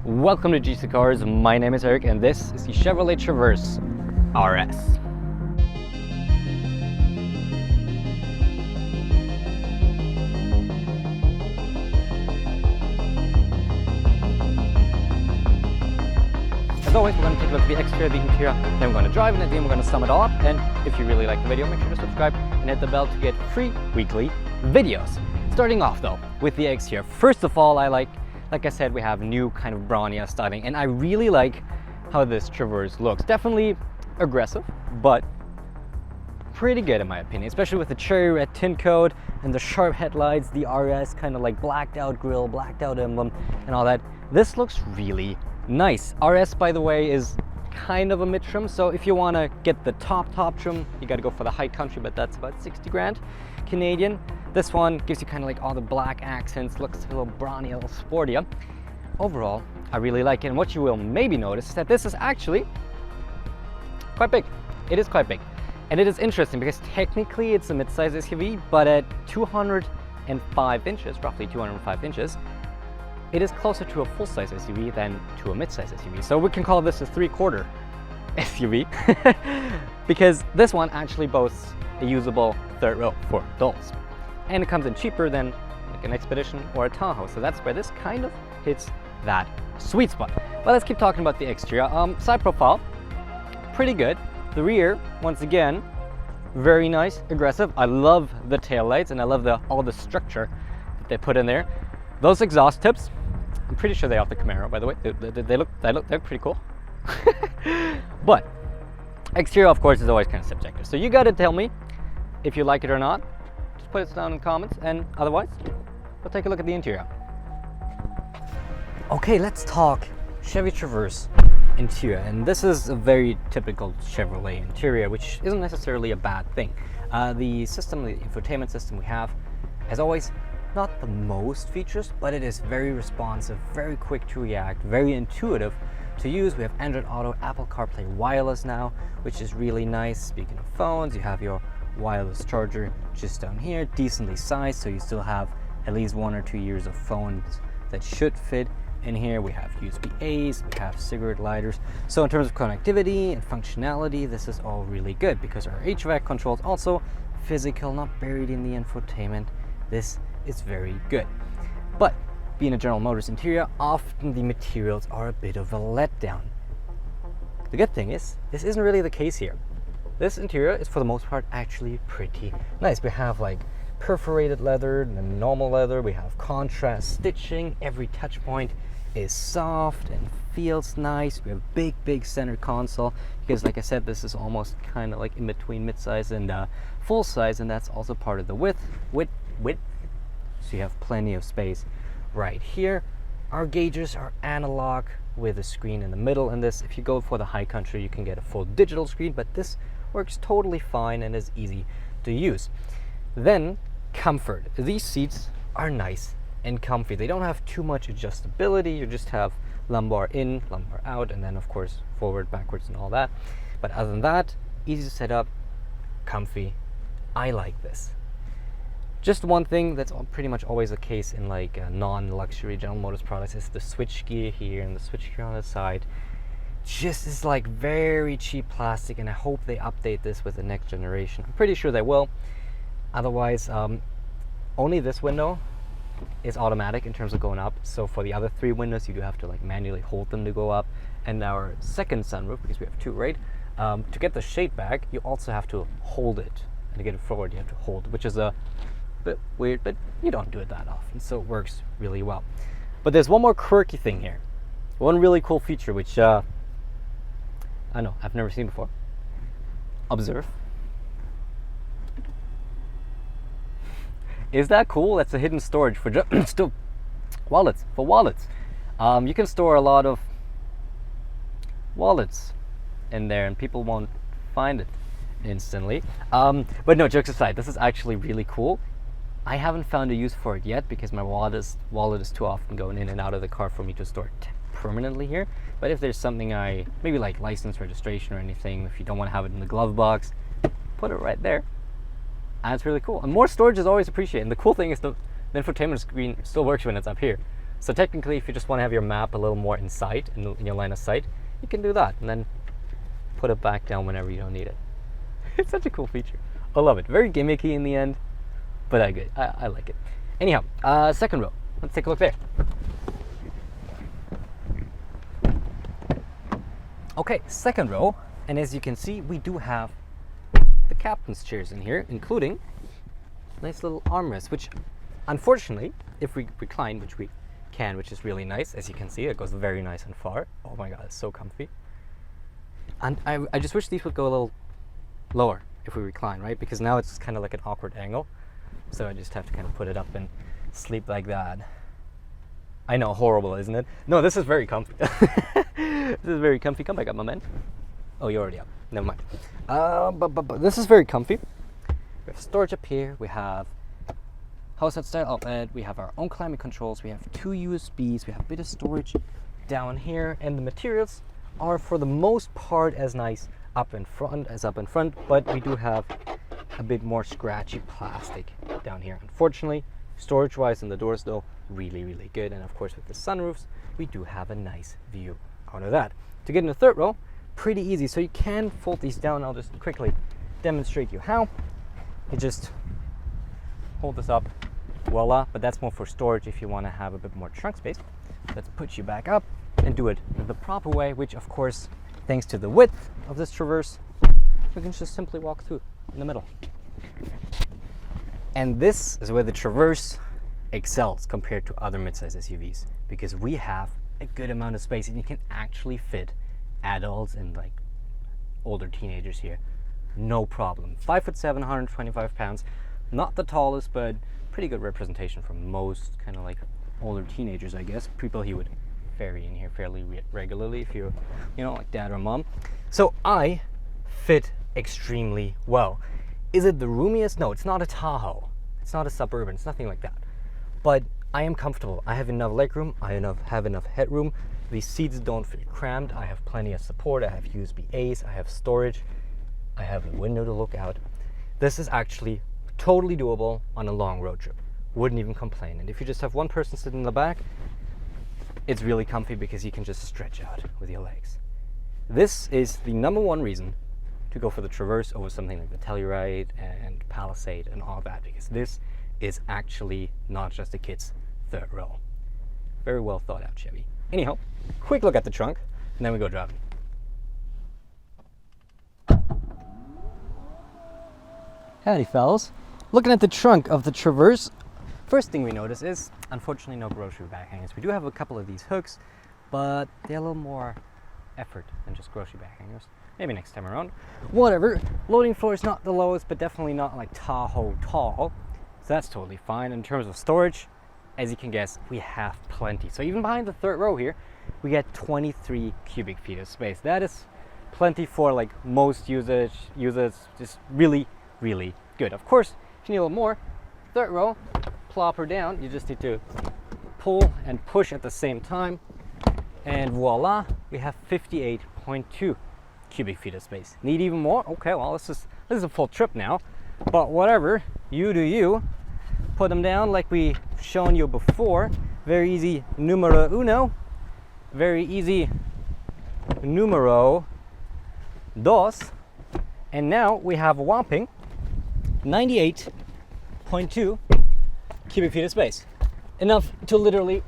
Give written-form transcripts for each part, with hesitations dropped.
Welcome to GCCars, my name is Eric and this is the Chevrolet Traverse RS. As always, we're going to take a look at the exterior, the interior, then we're going to drive, and at the end we're going to sum it all up. And if you really like the video, make sure to subscribe and hit the bell to get free weekly videos. Starting off though with the exterior. First of all, like I said, we have new kind of brownier styling, and I really like how this Traverse looks. Definitely aggressive, but pretty good in my opinion, especially with the cherry red tint coat and the sharp headlights, the RS kind of like blacked out grille, blacked out emblem and all that. This looks really nice. RS, by the way, is kind of a mid trim, so if you want to get the top trim, you got to go for the high country, but that's about 60 grand Canadian. This one gives you kind of like all the black accents, looks a little browny, a little sportier. Overall, I really like it, and what you will maybe notice is that this is actually quite big. It is quite big, and it is interesting because technically it's a mid-size SUV, but at 205 inches, roughly 205 inches, it is closer to a full-size SUV than to a mid-size SUV. So we can call this a 3/4 SUV because this one actually boasts a usable third row for adults. And it comes in cheaper than like an Expedition or a Tahoe. So that's where this kind of hits that sweet spot. But let's keep talking about the exterior. Side profile, pretty good. The rear, once again, very nice, aggressive. I love the taillights and I love all the structure that they put in there. Those exhaust tips, I'm pretty sure they're off the Camaro, by the way. They look pretty cool. But exterior, of course, is always kind of subjective. So you got to tell me if you like it or not. Just put it down in the comments, and otherwise, we'll take a look at the interior. Okay, let's talk Chevy Traverse interior, and this is a very typical Chevrolet interior, which isn't necessarily a bad thing. The infotainment system we have, as always, not the most features, but it is very responsive, very quick to react, very intuitive to use. We have Android Auto, Apple CarPlay wireless now, which is really nice. Speaking of phones, you have your wireless charger just down here, decently sized, so you still have at least 1 or 2 years of phones that should fit in here. We have USB-A's, we have cigarette lighters. So in terms of connectivity and functionality, this is all really good because our HVAC controls also physical, not buried in the infotainment. This is very good. But being a General Motors interior, often the materials are a bit of a letdown. The good thing is, this isn't really the case here. This interior is for the most part actually pretty nice. We have like perforated leather and normal leather. We have contrast stitching. Every touch point is soft and feels nice. We have big center console because, like I said, this is almost kind of like in between mid-size and full size, and that's also part of the width. So you have plenty of space right here. Our gauges are analog with a screen in the middle, and this, if you go for the high country, you can get a full digital screen, but this works totally fine and is easy to use. Then comfort. These seats are nice and comfy. They don't have too much adjustability. You just have lumbar in, lumbar out, and then of course forward, backwards, and all that. But other than that, easy to set up, comfy. I like this. Just one thing that's pretty much always the case in like non-luxury General Motors products is the switch gear here and the switch gear on the side. Just is like very cheap plastic, and I hope they update this with the next generation. I'm pretty sure they will. Otherwise, only this window is automatic in terms of going up. So for the other 3 windows, you do have to like manually hold them to go up. And our second sunroof, because we have 2, right? To get the shade back, you also have to hold it, and to get it forward, you have to hold, which is a bit weird, but you don't do it that often, so it works really well. But there's one more quirky thing here, one really cool feature which I know I've never seen before. Observe. Is that cool? That's a hidden storage for still wallets. For wallets, you can store a lot of wallets in there, and people won't find it instantly. But no, jokes aside, this is actually really cool. I haven't found a use for it yet because my wallet is too often going in and out of the car for me to store it permanently here. But if there's something maybe like license registration or anything, if you don't want to have it in the glove box, put it right there. And it's really cool. And more storage is always appreciated. And the cool thing is the infotainment screen still works when it's up here. So technically, if you just want to have your map a little more in sight, in your line of sight, you can do that, and then put it back down whenever you don't need it. It's such a cool feature. I love it. Very gimmicky in the end, but I like it. Anyhow, second row. Let's take a look there. Okay, second row, and as you can see, we do have the captain's chairs in here, including nice little armrest, which unfortunately, if we recline, which we can, which is really nice, as you can see, it goes very nice and far. Oh my god, it's so comfy. And I just wish these would go a little lower if we recline, right? Because now it's kind of like an awkward angle, so I just have to kind of put it up and sleep like that. I know, horrible, isn't it? No, this is very comfy. This is very comfy. Come back up, my man. Oh, you're already up. Never mind. But this is very comfy. We have storage up here. We have house style outlet. We have our own climate controls. We have 2 USBs. We have a bit of storage down here, and the materials are for the most part as nice up in front as up in front, but we do have a bit more scratchy plastic down here. Unfortunately, storage-wise in the doors though, really good, and of course with the sunroofs, we do have a nice view out of that. To get in the third row, pretty easy. So you can fold these down. I'll just quickly demonstrate you how. You just hold this up, voila, but that's more for storage if you want to have a bit more trunk space. Let's put you back up and do it the proper way, which of course, thanks to the width of this Traverse, you can just simply walk through in the middle. And this is where the Traverse excels compared to other midsize SUVs, because we have a good amount of space and you can actually fit adults and like older teenagers here, no problem. 5'7", 125 pounds, not the tallest, but pretty good representation for most kind of like older teenagers, I guess. People he would ferry in here fairly regularly if you're, you know, like dad or mom. So I fit extremely well. Is it the roomiest? No, it's not a Tahoe. It's not a Suburban. It's nothing like that. But I am comfortable. I have enough legroom. I have enough headroom. These seats don't feel cramped. I have plenty of support. I have USB-A's. I have storage. I have a window to look out. This is actually totally doable on a long road trip. Wouldn't even complain. And if you just have one person sitting in the back, it's really comfy because you can just stretch out with your legs. This is the #1 reason to go for the Traverse over something like the Telluride and Palisade and all that, because this is actually not just a kid's third row. Very well thought out Chevy. Anyhow, quick look at the trunk, and then we go driving. Howdy fellas. Looking at the trunk of the Traverse, first thing we notice is, unfortunately, no grocery bag hangers. We do have a couple of these hooks, but they're a little more effort than just grocery bag hangers. Maybe next time around. Whatever. Loading floor is not the lowest, but definitely not like Tahoe tall. So that's totally fine. In terms of storage, as you can guess, we have plenty. So even behind the third row here, we get 23 cubic feet of space. That is plenty for like most users. Just really good. Of course, if you need a little more, third row, plop her down. You just need to pull and push at the same time, and voila, we have 58.2 cubic feet of space. Need even more? Okay, well this is a full trip now, but whatever, you do you. Put them down like we shown you before. Very easy, numero uno. Very easy, numero dos. And now we have a whopping 98.2 cubic feet of space. Enough to literally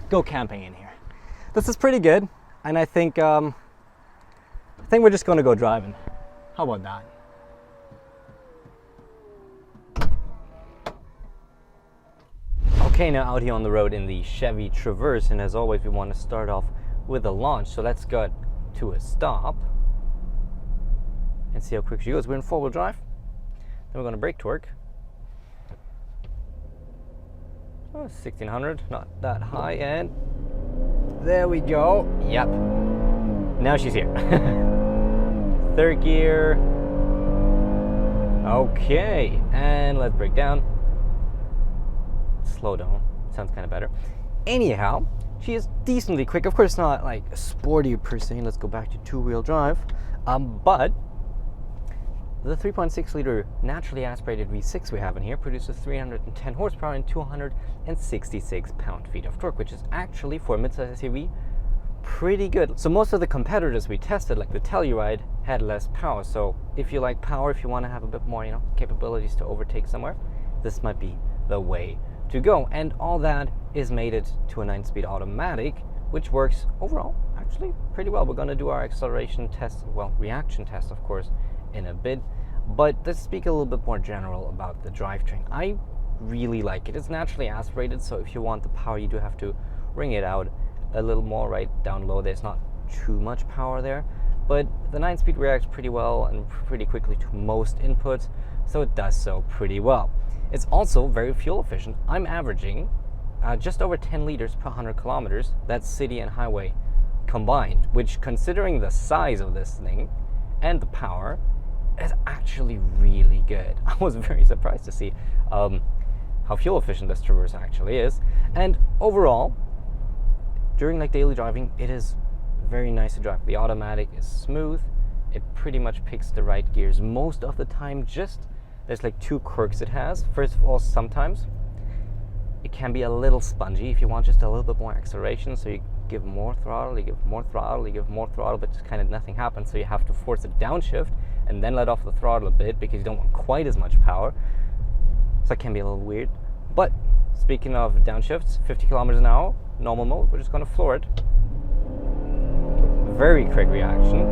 go camping in here. This is pretty good, and I think we're just gonna go driving. How about that? Okay, now out here on the road in the Chevy Traverse, and as always we want to start off with a launch, so let's go to a stop and see how quick she goes. We're in 4-wheel drive, then we're going to brake torque. Oh, 1600, not that high, and there we go. Yep, now she's here. Third gear. Okay, and let's brake down. Slow down, sounds kind of better. Anyhow, she is decently quick. Of course, not like sporty per se. Let's go back to 2-wheel drive. But The 3.6 liter naturally aspirated V6 we have in here produces 310 horsepower and 266 pound-feet of torque, which is actually, for a midsize SUV, pretty good. So most of the competitors we tested, like the Telluride, had less power. So if you like power, if you want to have a bit more, capabilities to overtake somewhere, this might be the way to go. And all that is mated to a 9-speed automatic, which works overall actually pretty well. We're going to do our acceleration test, well, reaction test, of course, in a bit. But let's speak a little bit more general about the drivetrain. I really like it. It's naturally aspirated, so if you want the power, you do have to wring it out a little more. Right down low, there's not too much power there, but the 9-speed reacts pretty well and pretty quickly to most inputs, so it does so pretty well. It's also very fuel efficient. I'm averaging just over 10 liters per 100 kilometers. That's city and highway combined, which, considering the size of this thing and the power, is actually really good. I was very surprised to see how fuel efficient this Traverse actually is. And overall, during like daily driving, it is very nice to drive. The automatic is smooth. It pretty much picks the right gears most of the time. Just there's like two quirks it has. First of all, sometimes it can be a little spongy if you want just a little bit more acceleration. So you give more throttle, you give more throttle, you give more throttle, but just kind of nothing happens. So you have to force a downshift and then let off the throttle a bit because you don't want quite as much power. So it can be a little weird. But speaking of downshifts, 50 kilometers an hour, normal mode, we're just going to floor it. Very quick reaction.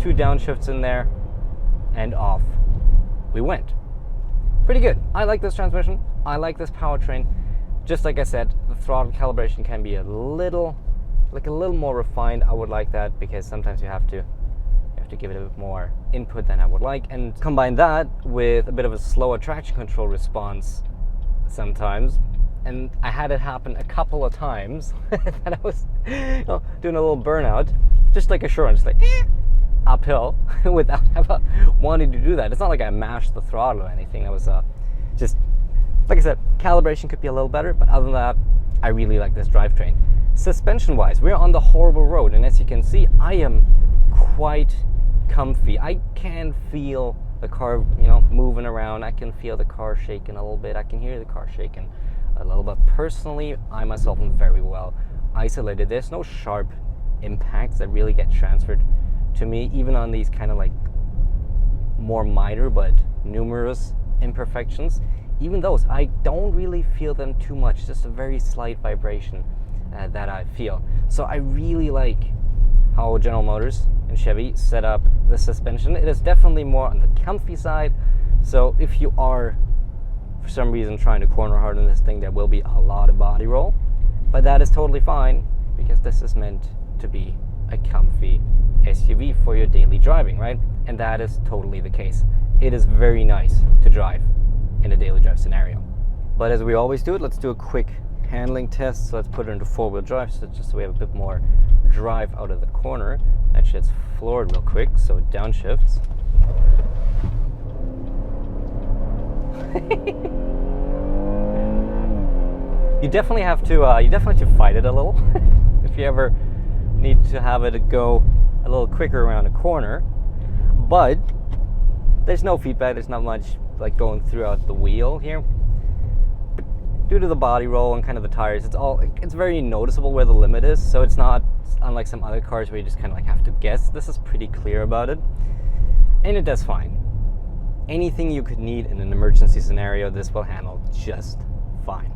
2 downshifts in there, and off we went. Pretty good. I like this transmission. I like this powertrain. Just like I said, the throttle calibration can be a little more refined. I would like that because sometimes you have to give it a bit more input than I would like, and combine that with a bit of a slower traction control response sometimes. And I had it happen a couple of times that I was doing a little burnout, just like assurance, like uphill without ever wanting to do that. It's not like I mashed the throttle or anything. I was just, like I said, calibration could be a little better, but other than that, I really like this drivetrain. Suspension-wise, we're on the horrible road, and as you can see, I am quite comfy. I can feel the car, moving around. I can feel the car shaking a little bit. I can hear the car shaking a little bit. Personally, I myself am very well isolated. There's no sharp impacts that really get transferred to me, even on these kind of like more minor but numerous imperfections. Even those, I don't really feel them too much, just a very slight vibration that I feel. So I really like how General Motors and Chevy set up the suspension. It is definitely more on the comfy side, so if you are for some reason trying to corner hard on this thing, there will be a lot of body roll, but that is totally fine because this is meant to be a comfy SUV for your daily driving, right? And that is totally the case. It is very nice to drive in a daily drive scenario. But as we always do it, let's do a quick handling test. So let's put it into 4-wheel drive, so just so we have a bit more drive out of the corner. Actually, it's floored real quick, so it downshifts. You definitely have to fight it a little if you ever need to have it go a little quicker around a corner. But there's no feedback. There's not much like going throughout the wheel here. But due to the body roll and kind of the tires, it's very noticeable where the limit is. So it's not unlike some other cars where you just kind of like have to guess. This is pretty clear about it, and it does fine. Anything you could need in an emergency scenario, this will handle just fine.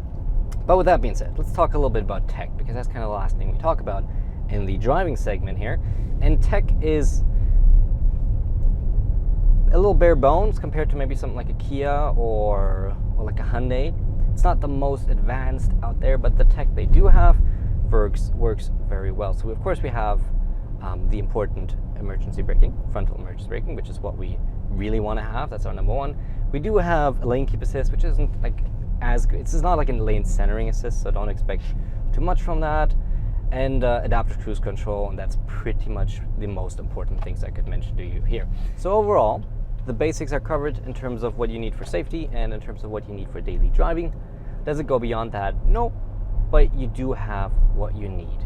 But with that being said, let's talk a little bit about tech, because that's kind of the last thing we talk about in the driving segment here. And tech is a little bare bones compared to maybe something like a Kia or like a Hyundai. It's not the most advanced out there, but the tech they do have works very well. So of course we have the important emergency braking, frontal emergency braking, which is what we really want to have. That's our number one. We do have a lane keep assist, which isn't like as good. It's not like a lane centering assist, so don't expect too much from that. And adaptive cruise control, and that's pretty much the most important things I could mention to you here. So overall, the basics are covered in terms of what you need for safety and in terms of what you need for daily driving. Does it go beyond that? No, but you do have what you need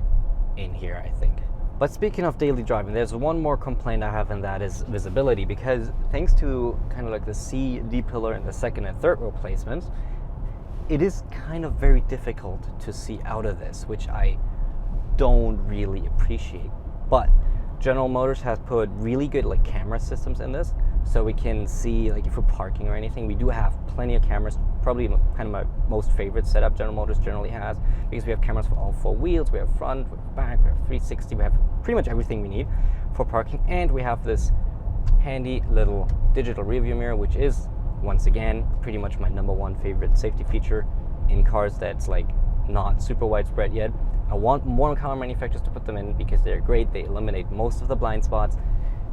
in here, I think. But speaking of daily driving, there's one more complaint I have, and that is visibility, because thanks to kind of like the C, D pillar and the second and third row placements, it is kind of very difficult to see out of this, which I don't really appreciate. But General Motors has put really good like camera systems in this, so we can see like if we're parking or anything. We do have plenty of cameras, probably kind of my most favorite setup General Motors generally has, because we have cameras for all four wheels, we have front, we have back, we have 360, we have pretty much everything we need for parking, and we have this handy little digital rearview mirror, which is once again pretty much my #1 favorite safety feature in cars that's like not super widespread yet. I want more car manufacturers to put them in because they're great. They eliminate most of the blind spots.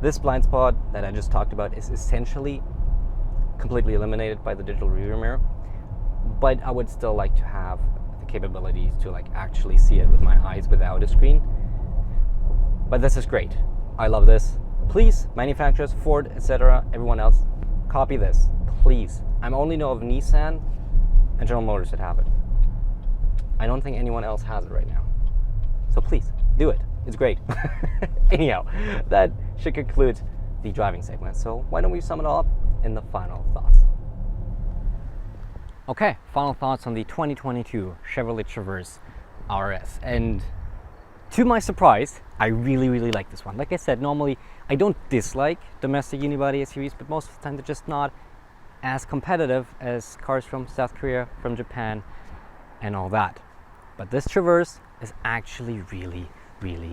This blind spot that I just talked about is essentially completely eliminated by the digital rearview mirror, but I would still like to have the capabilities to like actually see it with my eyes without a screen. But this is great. I love this. Please, manufacturers, Ford, etc., everyone else, copy this, please. I only know of Nissan and General Motors that have it. I don't think anyone else has it right now. So please, do it. It's great. Anyhow, that should conclude the driving segment. So why don't we sum it all up in the final thoughts? Okay, final thoughts on the 2022 Chevrolet Traverse RS. And to my surprise, I really like this one. Like I said, normally I don't dislike domestic unibody SUVs, but most of the time they're just not as competitive as cars from South Korea, from Japan, and all that. But this Traverse is actually really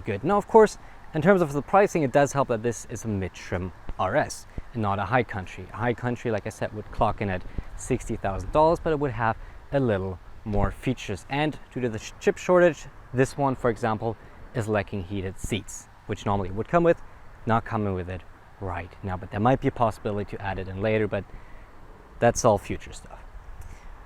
good. Now, of course, in terms of the pricing, it does help that this is a mid-trim RS and not a high country. A high country, like I said, would clock in at $60,000, but it would have a little more features. And due to the chip shortage, this one, for example, is lacking heated seats, which normally would come with, not coming with it right now. But there might be a possibility to add it in later, but that's all future stuff.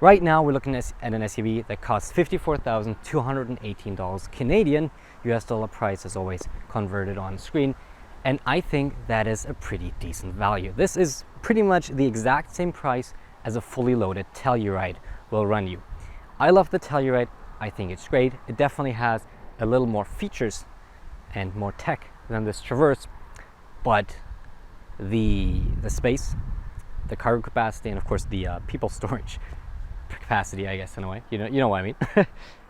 Right now, we're looking at an SUV that costs $54,218 Canadian. US dollar price is always converted on screen. And I think that is a pretty decent value. This is pretty much the exact same price as a fully loaded Telluride will run you. I love the Telluride. I think it's great. It definitely has a little more features and more tech than this Traverse. But the space, the cargo capacity, and of course the people storage capacity, I guess, in a way, you know what I mean.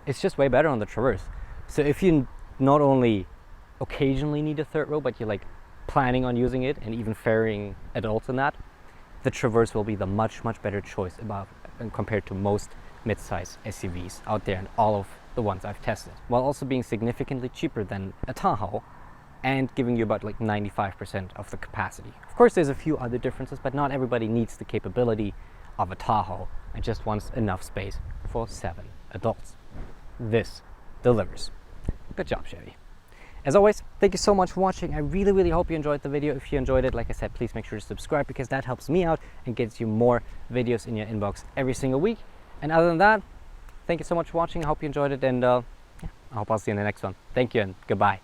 It's just way better on the Traverse. So if you not only occasionally need a third row, but you're like planning on using it and even ferrying adults in that, the Traverse will be the much better choice compared to most mid-size SUVs out there and all of the ones I've tested, while also being significantly cheaper than a Tahoe and giving you about like 95% of the capacity. Of course, there's a few other differences, but not everybody needs the capability of a Tahoe and just wants enough space for 7 adults. This delivers. Good job, Chevy. As always, thank you so much for watching. I really hope you enjoyed the video. If you enjoyed it, like I said, please make sure to subscribe, because that helps me out and gets you more videos in your inbox every single week. And other than that, thank you so much for watching. I hope you enjoyed it, and I hope I'll see you in the next one. Thank you and goodbye.